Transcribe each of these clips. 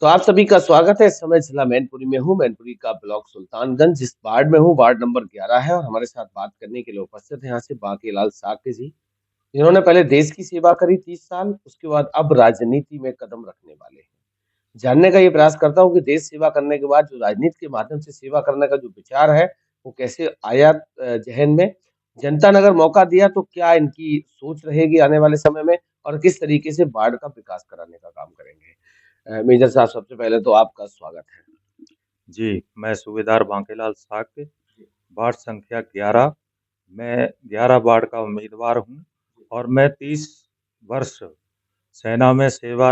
तो आप सभी का स्वागत है। इस समय जिला मैनपुरी में हूँ। मैनपुरी का ब्लॉक सुल्तानगंज जिस वार्ड में हूँ, वार्ड नंबर 11 है और हमारे साथ बात करने के लिए उपस्थित हैं यहाँ से बांकीलाल साक्य जी, जिन्होंने पहले देश की सेवा करी 30 साल, उसके बाद अब राजनीति में कदम रखने वाले हैं। जानने का ये प्रयास करता हूँ कि देश सेवा करने के बाद जो राजनीति के माध्यम से सेवा करने का जो विचार है, वो कैसे आया ज़हन में? जनता ने अगर मौका दिया तो क्या इनकी सोच रहेगी आने वाले समय में और किस तरीके से वार्ड का विकास कराने का काम करेंगे? मेजर साहब सबसे पहले तो आपका स्वागत है। जी, मैं सूबेदार बांकीलाल साक्य, वार्ड संख्या 11। मैं 11 वार्ड का उम्मीदवार हूँ और मैं 30 वर्ष सेना में सेवा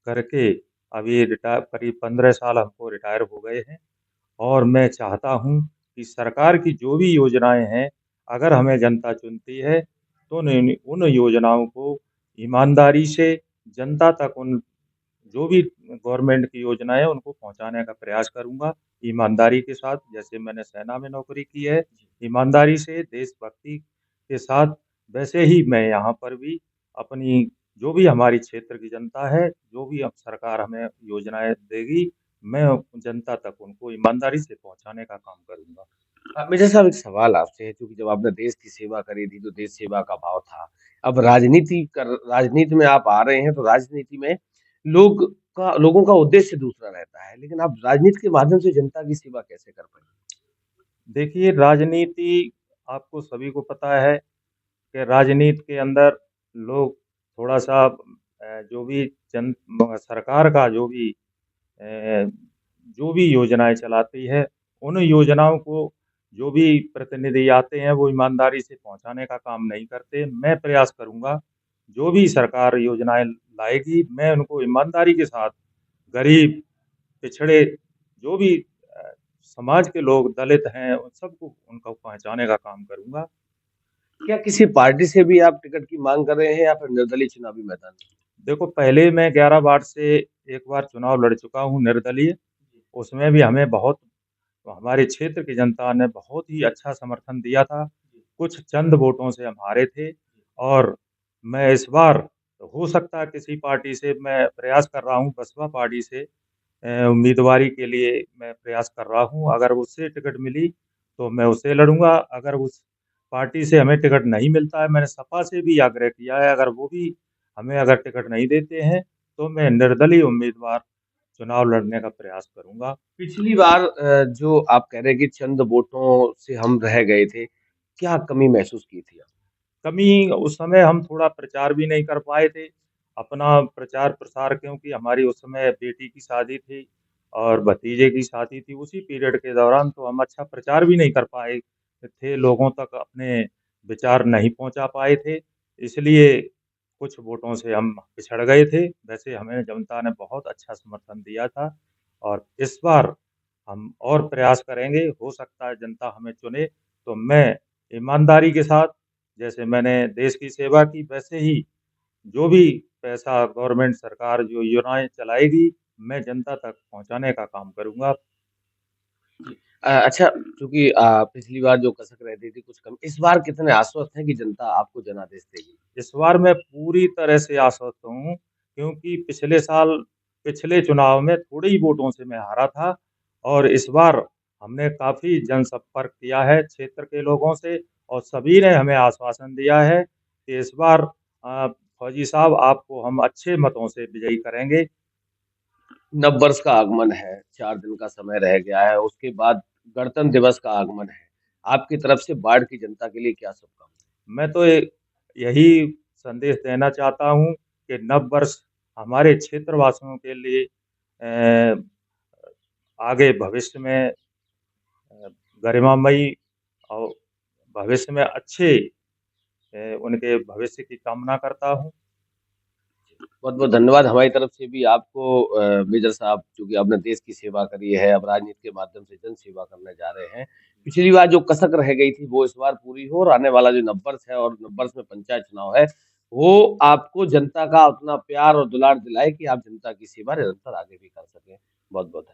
करके अभी करीब 15 साल हमको रिटायर हो गए हैं और मैं चाहता हूँ कि सरकार की जो भी योजनाएँ हैं, अगर हमें जनता चुनती है, तो उन उन योजनाओं को ईमानदारी से जनता तक उन जो भी गवर्नमेंट की योजनाएँ हैं, उनको पहुँचाने का प्रयास करूँगा, ईमानदारी के साथ। जैसे मैंने सेना में नौकरी की है, ईमानदारी से, देशभक्ति के साथ, वैसे ही मैं यहाँ पर भी अपनी जो भी हमारी क्षेत्र की जनता है, जो भी अब सरकार हमें योजनाएँ देगी, मैं जनता तक उनको ईमानदारी से पहुँचाने का काम करूँगा। मेजर साहब एक सवाल आपसे है क्योंकि जब आपने देश की सेवा करी थी तो देश सेवा का भाव था। अब राजनीति में आप आ रहे हैं तो राजनीति में लोगों का उद्देश्य दूसरा रहता है, लेकिन आप राजनीति के माध्यम से जनता की सेवा कैसे कर पाएँगे? देखिए, राजनीति आपको सभी को पता है कि राजनीति के अंदर लोग थोड़ा-सा जो भी जन सरकार का अ, जो भी योजनाएँ चलाती है, उन योजनाओं को जो भी प्रतिनिधि आते हैं, वो ईमानदारी से पहुँचाने का काम नहीं करते। मैं प्रयास करूँगा, जो भी सरकार योजनाएँ लाएगी, मैं उनको ईमानदारी के साथ गरीब, पिछड़े, जो भी समाज के लोग दलित हैं, उन सबको उनको पहुँचाने का काम करूँगा। क्या किसी पार्टी से भी आप टिकट की माँग कर रहे हैं या फिर निर्दलीय चुनावी मैदान में? देखो, पहले मैं 11 वार्ड से एक बार चुनाव लड़ चुका हूँ निर्दलीय, उसमें भी हमें बहुत हमारे क्षेत्र की जनता ने बहुत ही अच्छा समर्थन दिया था। कुछ चंद वोटों से हम हारे थे और मैं इस बार हो सकता है किसी पार्टी से मैं प्रयास कर रहा हूँ, बसपा पार्टी से उम्मीदवारी के लिए मैं प्रयास कर रहा हूँ। अगर उससे टिकट मिली, तो मैं उससे लड़ूँगा। अगर उस पार्टी से हमें टिकट नहीं मिलता है, मैंने सपा से भी आग्रह किया है, अगर वो भी हमें अगर टिकट नहीं देते हैं, तो मैं निर्दलीय उम्मीदवार चुनाव लड़ने का प्रयास करूँगा। पिछली बार जो आप कह रहे हैं कि चंद वोटों से हम रह गए थे, क्या कमी महसूस की थी आप? कमी उस समय हम थोड़ा प्रचार भी नहीं कर पाए थे। अपना प्रचार-प्रसार क्योंकि हमारी उस समय बेटी की शादी थी और भतीजे की शादी थी, उसी पीरियड के दौरान तो हम अच्छा प्रचार भी नहीं कर पाए थे, लोगों तक अपने विचार नहीं पहुँचा पाए थे। इसलिए कुछ वोटों से हम पिछड़ गए थे। वैसे हमें जनता ने बहुत अच्छा समर्थन दिया था और इस बार हम और प्रयास करेंगे, हो सकता है जनता हमें चुने, तो मैं ईमानदारी के साथ जैसे मैंने देश की सेवा की, वैसे ही जो भी पैसा गवर्नमेंट सरकार जो योजनाएँ चलाएगी, मैं जनता तक पहुँचाने का काम करूँगा। अच्छा चूँकि पिछली बार जो कसक रहती थी कुछ कम, इस बार कितने आश्वस्त हैं कि जनता आपको जनादेश देगी? इस बार मैं पूरी तरह से आश्वस्त हूँ, क्योंकि पिछले साल पिछले चुनाव में थोड़े ही वोटों से मैं हारा था और इस बार हमने काफ़ी जनसंपर्क किया है क्षेत्र के लोगों से और सभी ने हमें आश्वासन दिया है कि इस बार फौजी साहब आपको हम अच्छे मतों से विजयी करेंगे। नव वर्ष का आगमन है, 4 दिन का समय रह गया है, उसके बाद गणतंत्र दिवस का आगमन है। आपकी तरफ से बाढ़ की जनता के लिए क्या शुभकामनाएँ? मैं तो यही संदेश देना चाहता हूँ कि नव वर्ष हमारे क्षेत्रवासियों के लिए आगे भविष्य में गरिमामयी और भविष्य में अच्छे उनके भविष्य की कामना करता हूँ। बहुत-बहुत धन्यवाद हमारी तरफ से भी आपको मेजर साहब चूँकि आपने देश की सेवा करी है, अब राजनीति के माध्यम से जन सेवा करने जा रहे हैं। पिछली बार जो कसक रह गई थी वो इस बार पूरी हो और आने वाला जो नववर्ष है और नववर्ष में पंचायत चुनाव है, वो आपको जनता का उतना प्यार और दुलार दिलाए कि आप जनता की सेवा निरंतर आगे भी कर सकें। बहुत-बहुत धन्यवाद।